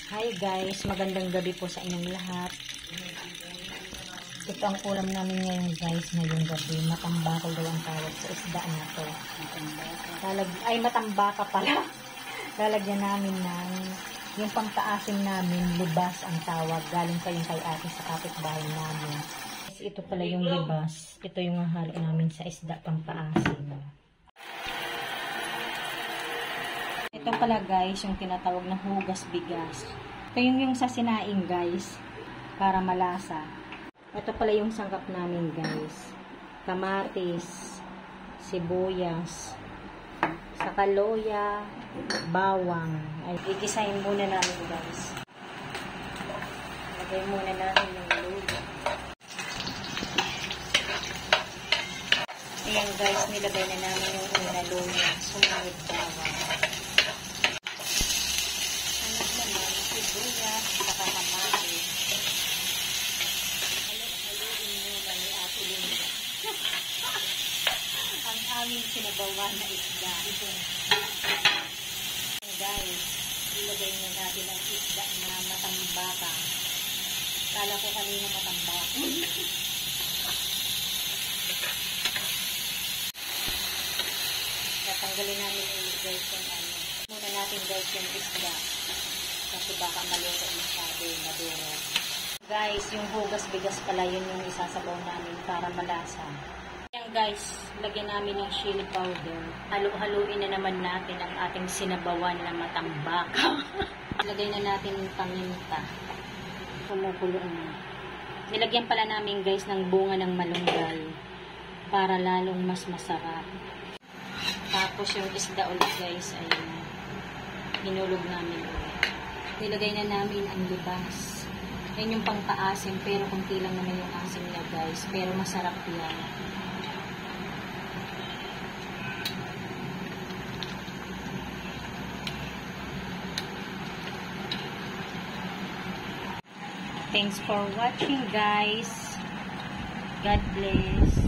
Hi guys, magandang gabi po sa inyong lahat. Ito ang ulam namin ngayon guys, ngayong gabi. Matambakol daw ang tawag sa isda na to. Matambaka pala. Lalagyan namin ng yung pangtaasim namin, libas ang tawag. Galing pa yung kay ate sa kapitbahay namin. Ito pala yung libas. Ito yung halo namin sa isda pangtaasim. Ito pala guys, yung tinatawag na hugas bigas. Ito yung sa sinaing guys, para malasa. Ito pala yung sangkap namin guys. Kamatis, sibuyas, sakaloya, bawang. Ay, igisahin muna namin guys. Lagay muna natin yung luya. Ayan guys, nilagay na namin yung una luya. Sumunod bawang. Sibuyas, saka kamatis. Haluin nyo ba ni Ate Linda? Ang aming sinabawan na isda. Guys, ilagay na natin ang isda na matambaka. Kala ko kanina matambaka. Tatanggalin namin ulit guys yung ano. Muna natin guys yung isda. Kasi baka maluto masyado yung maduro. Guys, yung hugas bigas pala yun yung isasabaw namin para malasa. Ayan guys, lagyan namin ng chili powder. Halu-haluin na naman natin ang ating sinabawan na matambaka. Lagay na natin yung paminta. Kumukulo na. Nilagyan pala namin guys ng bunga ng malunggay para lalong mas masarap. Tapos yung isda ulit guys ay hinulog namin ulit. Nilagay na namin ang libas. Yan yung pangtaasim, pero kunti lang naman yung asim niya guys. Pero masarap yan. Thanks for watching guys. God bless.